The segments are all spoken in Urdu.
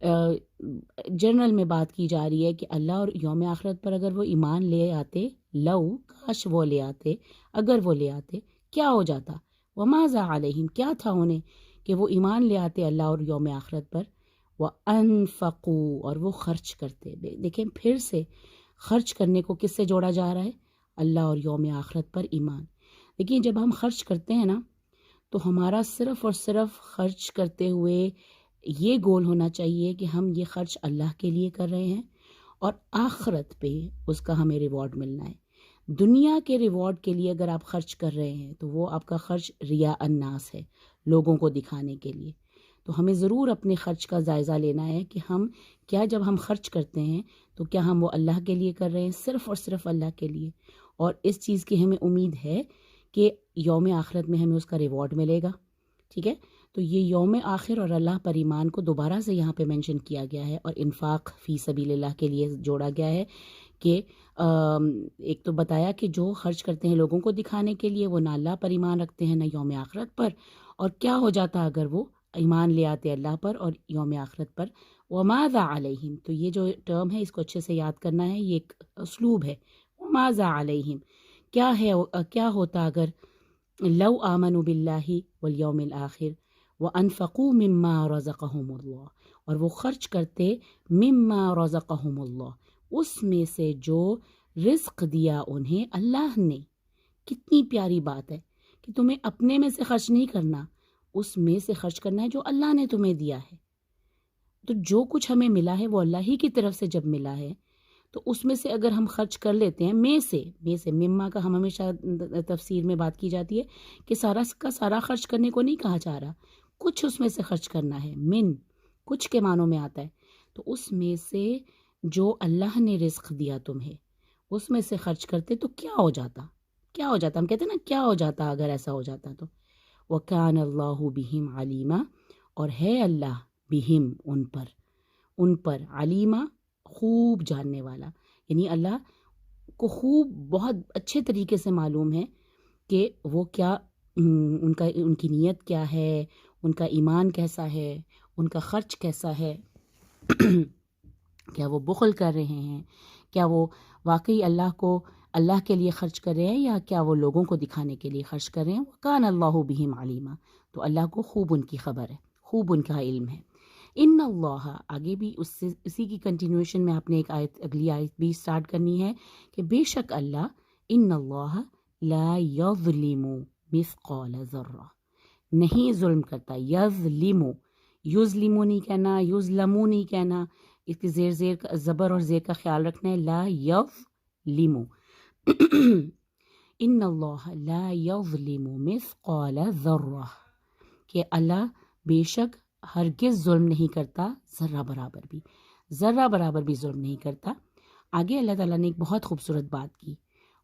جنرل میں بات کی جا رہی ہے کہ اللہ اور یوم آخرت پر اگر وہ ایمان لے آتے، لو کاش وہ لے آتے، اگر وہ لے آتے کیا ہو جاتا، وماذا علیہم کیا تھا انہیں کہ وہ ایمان لے آتے اللہ اور یوم آخرت پر، وانفقوا اور وہ خرچ کرتے۔ دیکھیں پھر سے خرچ کرنے کو کس سے جوڑا جا رہا ہے؟ اللہ اور یوم آخرت پر ایمان۔ دیکھیں جب ہم خرچ کرتے ہیں نا تو ہمارا صرف اور صرف خرچ کرتے ہوئے یہ گول ہونا چاہیے کہ ہم یہ خرچ اللہ کے لیے کر رہے ہیں اور آخرت پہ اس کا ہمیں ریوارڈ ملنا ہے۔ دنیا کے ریوارڈ کے لیے اگر آپ خرچ کر رہے ہیں تو وہ آپ کا خرچ ریا الناس ہے، لوگوں کو دکھانے کے لیے۔ تو ہمیں ضرور اپنے خرچ کا جائزہ لینا ہے کہ ہم کیا جب ہم خرچ کرتے ہیں تو کیا ہم وہ اللہ کے لیے کر رہے ہیں، صرف اور صرف اللہ کے لیے، اور اس چیز کی ہمیں امید ہے کہ یوم آخرت میں ہمیں اس کا ریوارڈ ملے گا۔ ٹھیک ہے، تو یہ یوم آخر اور اللہ پر ایمان کو دوبارہ سے یہاں پہ مینشن کیا گیا ہے، اور انفاق فی سبیل اللہ کے لیے جوڑا گیا ہے کہ ایک تو بتایا کہ جو خرچ کرتے ہیں لوگوں کو دکھانے کے لیے وہ نہ اللہ پر ایمان رکھتے ہیں نہ یوم آخرت پر، اور کیا ہو جاتا اگر وہ ایمان لے آتے اللہ پر اور یوم آخرت پر، وماذا علیہم۔ تو یہ جو ٹرم ہے اس کو اچھے سے یاد کرنا ہے، یہ ایک اسلوب ہے، وماذا علیہم کیا ہے، کیا ہوتا اگر لو آمنوا باللہ والیوم الآخر وانفقوا مما رزقہم اللہ، اور وہ خرچ کرتے مما رزقہم اللہ، اس میں سے جو رزق دیا انہیں اللہ نے۔ کتنی پیاری بات ہے کہ تمہیں اپنے میں سے خرچ نہیں کرنا، اس میں سے خرچ کرنا ہے جو اللہ نے تمہیں دیا ہے۔ تو جو کچھ ہمیں ملا ہے وہ اللہ ہی کی طرف سے جب ملا ہے تو اس میں سے اگر ہم خرچ کر لیتے ہیں، میں سے مما کا ہم ہمیشہ تفسیر میں بات کی جاتی ہے کہ سارا کا سارا خرچ کرنے کو نہیں کہا جا رہا، کچھ اس میں سے خرچ کرنا ہے، من کچھ کے معنوں میں آتا ہے، تو اس میں سے جو اللہ نے رزق دیا تمہیں اس میں سے خرچ کرتے تو کیا ہو جاتا، کیا ہو جاتا، ہم کہتے ہیں نا کیا ہو جاتا اگر ایسا ہو جاتا تو، وَكَانَ اللَّهُ بِهِمْ عَلِيمًا، اور ہے اللہ بہم ان پر علیمہ خوب جاننے والا، یعنی اللہ کو خوب بہت اچھے طریقے سے معلوم ہے کہ وہ کیا ان کی نیت کیا ہے، ان کا ایمان کیسا ہے، ان کا خرچ کیسا ہے، کیا وہ بخل کر رہے ہیں، کیا وہ واقعی اللہ کے لیے خرچ کر رہے ہیں یا کیا وہ لوگوں کو دکھانے کے لیے خرچ کر رہے ہیں۔ وَكَانَ اللَّهُ بِهِمْ عَلِيمًا، تو اللہ کو خوب ان کی خبر ہے، خوب ان کا علم ہے۔ ان اللہ، آگے بھی اسی کی کنٹینیوشن میں آپ نے ایک آیت، اگلی آیت بھی سٹارٹ کرنی ہے کہ بے شک اللہ، ان اللہ لا یظلم مثقال ذرہ، نہیں ظلم کرتا، یظلم، یظلم نہیں کہنا، یظلم نہیں کہنا، اس کی زیر کا زبر اور زیر کا خیال رکھنا ہے، لا یظلم ان اللہ لا یظلم مثقال ذرہ، کہ اللہ بے شک ہرگز ظلم نہیں کرتا، ذرہ برابر بھی ظلم نہیں کرتا۔ آگے اللہ تعالیٰ نے ایک بہت خوبصورت بات کی،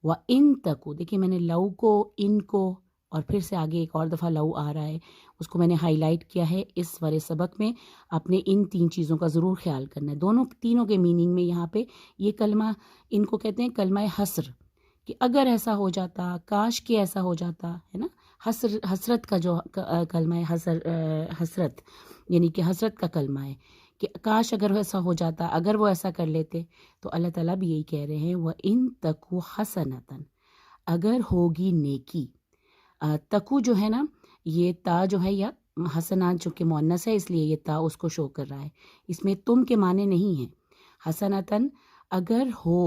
وَإِن تَكُ، دیکھیں میں نے لو کو، ان کو، اور پھر سے آگے ایک اور دفعہ لو آ رہا ہے، اس کو میں نے ہائی لائٹ کیا ہے اس والے سبق میں۔ آپ نے ان تین چیزوں کا ضرور خیال کرنا ہے، تینوں کے میننگ میں یہاں پہ یہ کلمہ، ان کو کہتے ہیں کلمہ حسر، کہ اگر ایسا ہو جاتا، کاش کہ ایسا ہو جاتا، ہے نا، حسرت کا جو کلمہ ہے، حسرت یعنی کہ حسرت کا کلمہ ہے کہ کاش اگر ایسا ہو جاتا، اگر وہ ایسا کر لیتے، تو اللہ تعالیٰ بھی یہی کہہ رہے ہیں، وَإِن تَكُ حَسَنَةً، اگر ہوگی نیکی، تکو جو ہے نا، یہ تا جو ہے یا حسنات جو کہ مؤنث ہے اس لیے یہ تا اس کو شو کر رہا ہے، اس میں تم کے معنی نہیں ہیں، حسنتاً اگر ہو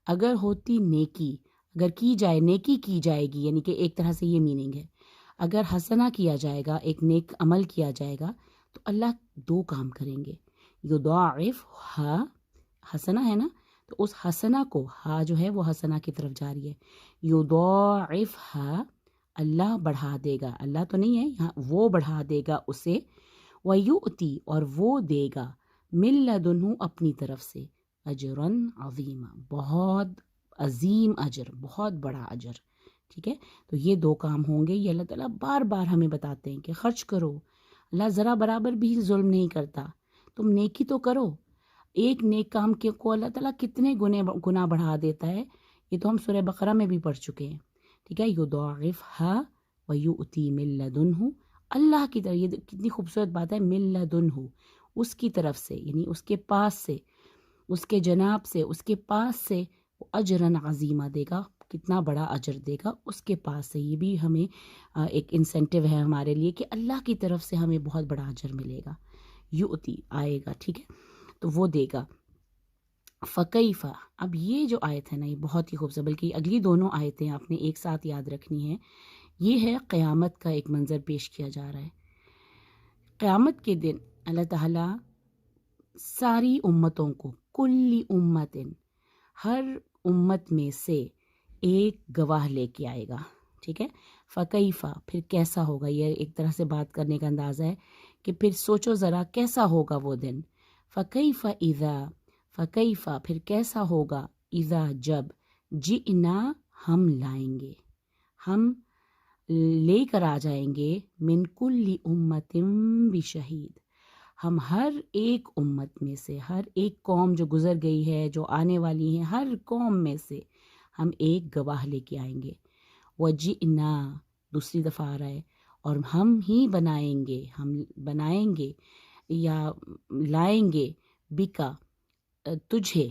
اگر ہوتی نیکی، اگر کی جائے، نیکی کی جائے گی، یعنی کہ ایک طرح سے یہ میننگ ہے، اگر حسنہ کیا جائے گا، ایک نیک عمل کیا جائے گا تو اللہ دو کام کریں گے، یضاعف ہا، حسنہ ہے نا، تو اس حسنہ کو، ہا جو ہے وہ حسنہ کی طرف جا رہی ہے، یضاعف ہا، اللہ بڑھا دے گا، اللہ تو نہیں ہے یہاں، وہ بڑھا دے گا اسے، وَيُؤْتِي، اور وہ دے گا، مِن لَدُنْہُ، اپنی طرف سے، اجراً عظیما، بہت عظیم اجر، بہت بڑا اجر۔ ٹھیک ہے، تو یہ دو کام ہوں گے، یہ اللہ تعالیٰ بار بار ہمیں بتاتے ہیں کہ خرچ کرو، اللہ ذرا برابر بھی ظلم نہیں کرتا، تم نیکی تو کرو، ایک نیک کام کو اللہ تعالیٰ کتنے گناہ بڑھا دیتا ہے، یہ تو ہم سورہ بقرہ میں بھی پڑھ چکے ہیں۔ ٹھیک ہے، یضاعفھا ویؤتی من لدنہ، اللہ کی طرف، یہ کتنی خوبصورت بات ہے، من لدنہ، اس کی طرف سے، یعنی اس کے پاس سے، اس کے جناب سے، اس کے پاس سے اجرن عظیمہ دے گا، کتنا بڑا اجر دے گا اس کے پاس سے۔ یہ بھی ہمیں ایک انسینٹیو ہے ہمارے لیے کہ اللہ کی طرف سے ہمیں بہت بڑا اجر ملے گا، یؤتی آئے گا، ٹھیک ہے، تو وہ دے گا۔ فکیفہ، اب یہ جو آیت ہے نا یہ بہت ہی خوبصورت، بلکہ اگلی دونوں آیتیں آپ نے ایک ساتھ یاد رکھنی ہے۔ یہ ہے قیامت کا ایک منظر پیش کیا جا رہا ہے۔ قیامت کے دن اللہ تعالیٰ ساری امتوں کو، کلی امتن، ہر امت میں سے ایک گواہ لے کے آئے گا، ٹھیک ہے۔ فکیفہ، پھر کیسا ہوگا، یہ ایک طرح سے بات کرنے کا انداز ہے کہ پھر سوچو ذرا کیسا ہوگا وہ دن۔ فکیفہ اذا، فکیفہ پھر کیسا ہوگا، اذا جب، جئنا ہم لائیں گے، ہم لے کر آ جائیں گے، من کل امت بشہید، ہم ہر ایک امت میں سے، ہر ایک قوم جو گزر گئی ہے، جو آنے والی ہیں، ہر قوم میں سے ہم ایک گواہ لے کے آئیں گے۔ وجئنا، دوسری دفعہ آ رہا ہے، اور ہم ہی بنائیں گے، ہم بنائیں گے یا لائیں گے، بکا تجھے،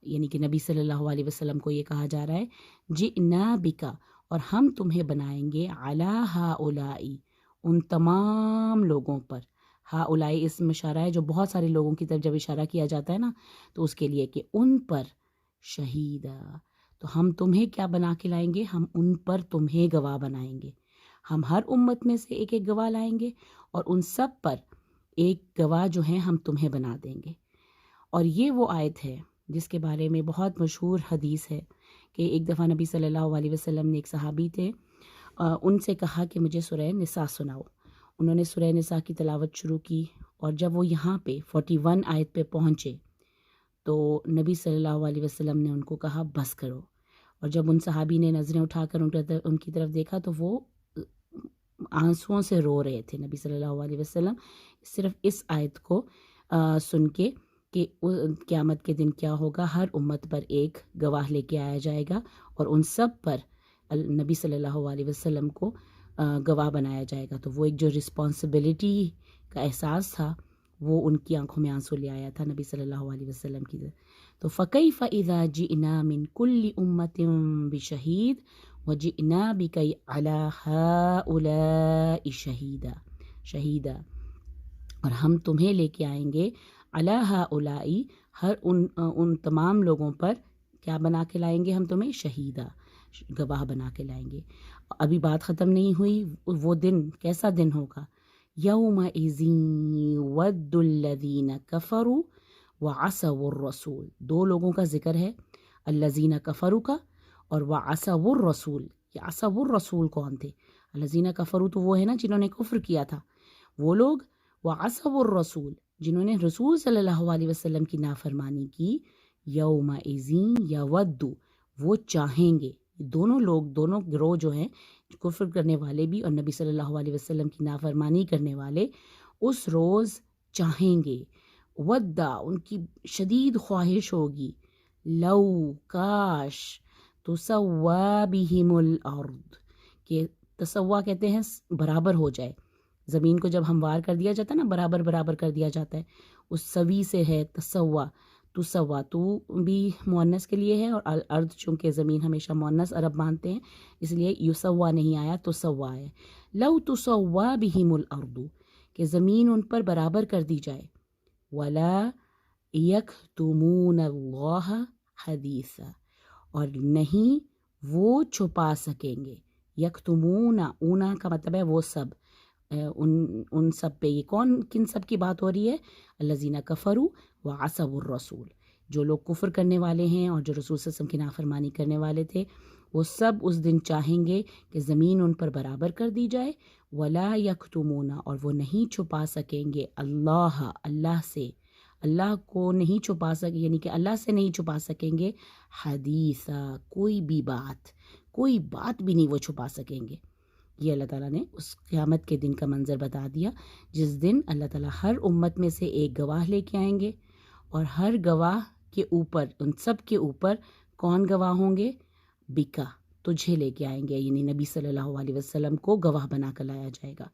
یعنی کہ نبی صلی اللہ علیہ وسلم کو یہ کہا جا رہا ہے، جئنا بکا، اور ہم تمہیں بنائیں گے، علی ہؤلائی، ان تمام لوگوں پر۔ ہؤلائی اسم اشارہ ہے، جو بہت سارے لوگوں کی طرف جب اشارہ کیا جاتا ہے نا تو اس کے لیے کہ ان پر شہیدہ، تو ہم تمہیں کیا بنا کے لائیں گے، ہم ان پر تمہیں گواہ بنائیں گے۔ ہم ہر امت میں سے ایک ایک گواہ لائیں گے اور ان سب پر ایک گواہ جو ہیں ہم تمہیں بنا دیں گے۔ اور یہ وہ آیت ہے جس کے بارے میں بہت مشہور حدیث ہے کہ ایک دفعہ نبی صلی اللہ علیہ وسلم نے، ایک صحابی تھے، ان سے کہا کہ مجھے سورہ نساء سناؤ۔ انہوں نے سورہ نساء کی تلاوت شروع کی، اور جب وہ یہاں پہ 41 آیت پہ پہنچے تو نبی صلی اللہ علیہ وسلم نے ان کو کہا بس کرو۔ اور جب ان صحابی نے نظریں اٹھا کر ان کی طرف دیکھا تو وہ آنسوؤں سے رو رہے تھے۔ نبی صلی اللہ علیہ وسلم صرف اس آیت کو سن کے کہ قیامت کے دن کیا ہوگا، ہر امت پر ایک گواہ لے کے آیا جائے گا اور ان سب پر نبی صلی اللہ علیہ وسلم کو گواہ بنایا جائے گا، تو وہ ایک جو رسپانسبلٹی کا احساس تھا وہ ان کی آنکھوں میں آنسو لے آیا تھا نبی صلی اللہ علیہ وسلم کی۔ تو فکیف اذا جئنا من کل امت بشہید وجئنا بک علی ہؤلاء شہیدا، اور ہم تمہیں لے کے آئیں گے علی ہؤلاء، ہر ان تمام لوگوں پر کیا بنا کے لائیں گے، ہم تمہیں شہیدا، گواہ بنا کے لائیں گے۔ ابھی بات ختم نہیں ہوئی، وہ دن کیسا دن ہوگا، یومئذ یود الذین کفروا وعصوا الرسول، دو لوگوں کا ذکر ہے، الذین کفروا کا اور وعصوا الرسول۔ یہ عصوا الرسول کون تھے؟ الذین کفروا تو وہ ہے نا جنہوں نے کفر کیا تھا وہ لوگ، وعصوا الرسول جنہوں نے رسول صلی اللہ علیہ وسلم کی نافرمانی کی، یومئذ یود، وہ چاہیں گے، دونوں لوگ، دونوں گروہ جو ہیں، کفر کرنے والے بھی اور نبی صلی اللہ علیہ وسلم کی نافرمانی کرنے والے، اس روز چاہیں گے، ودا ان کی شدید خواہش ہوگی، لو کاش، تسوا بہم الارض، کہ تسوا کہتے ہیں برابر ہو جائے، زمین کو جب ہموار کر دیا جاتا ہے نا، برابر برابر کر دیا جاتا ہے، اس سوی سے ہے تسوا، تسوا تو بھی مؤنث کے لیے ہے، اور الارض چونکہ زمین ہمیشہ مؤنث عرب مانتے ہیں اس لیے یسوا نہیں آیا، تسوا ہے۔ لو تسوا بہم الارض، کہ زمین ان پر برابر کر دی جائے، ولا یکتمون اللہ حدیثا، اور نہیں وہ چھپا سکیں گے، یکتمون، اونا کا مطلب ہے وہ سب، ان سب پہ، یہ کن سب کی بات ہو رہی ہے، الذین کفروا وعصوا الرسول، جو لوگ کفر کرنے والے ہیں اور جو رسول صلی اللہ علیہ وسلم کی نافرمانی کرنے والے تھے، وہ سب اس دن چاہیں گے کہ زمین ان پر برابر کر دی جائے، ولا یکتمون، اور وہ نہیں چھپا سکیں گے، اللہ سے، اللہ کو نہیں چھپا سکیں، یعنی کہ اللہ سے نہیں چھپا سکیں گے، حدیثا، کوئی بات بھی نہیں وہ چھپا سکیں گے۔ یہ اللہ تعالیٰ نے اس قیامت کے دن کا منظر بتا دیا، جس دن اللہ تعالیٰ ہر امت میں سے ایک گواہ لے کے آئیں گے، اور ہر گواہ کے اوپر، ان سب کے اوپر کون گواہ ہوں گے، بکا، تجھے لے کے آئیں گے، یعنی نبی صلی اللہ علیہ وسلم کو گواہ بنا کر لایا جائے گا،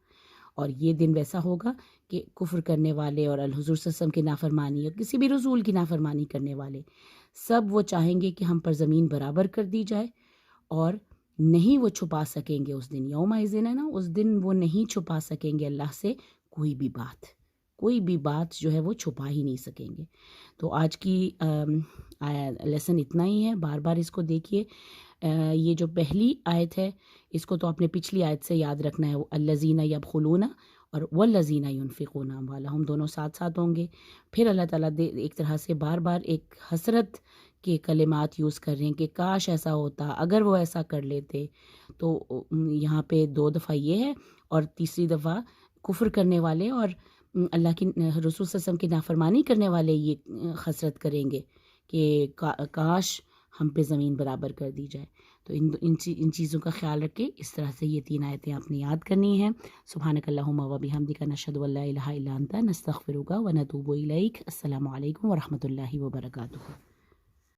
اور یہ دن ویسا ہوگا کہ کفر کرنے والے اور الحضور صلی اللہ علیہ وسلم کی نافرمانی اور کسی بھی رسول کی نافرمانی کرنے والے سب وہ چاہیں گے کہ ہم پر زمین برابر کر دی جائے، اور نہیں وہ چھپا سکیں گے اس دن، یوم اذن ہے نا، اس دن وہ نہیں چھپا سکیں گے اللہ سے کوئی بھی بات جو ہے وہ چھپا ہی نہیں سکیں گے۔ تو آج کی لیسن اتنا ہی ہے، بار بار اس کو دیکھیے۔ یہ جو پہلی آیت ہے اس کو تو آپ نے پچھلی آیت سے یاد رکھنا ہے، الذین یبخلون اور والذین ینفقون اموالہم، دونوں ساتھ ساتھ ہوں گے۔ پھر اللہ تعالیٰ ایک طرح سے بار بار ایک حسرت کے کلمات یوز کر رہے ہیں کہ کاش ایسا ہوتا، اگر وہ ایسا کر لیتے۔ تو یہاں پہ 2 دفعہ یہ ہے، اور تیسری دفعہ کفر کرنے والے اور اللہ کی رسول صلی اللہ علیہ وسلم کی نافرمانی کرنے والے یہ حسرت کریں گے کہ کاش ہم پہ زمین برابر کر دی جائے۔ تو ان چیزوں کا خیال رکھے، اس طرح سے یہ 3 آیتیں آپ نے یاد کرنی ہیں۔ سبحانک اللہم و بحمدک، نشہد ان لا الہ الا انت، نستغفرک و نتوب الیک۔ السلام علیکم ورحمۃ اللہ وبرکاتہ۔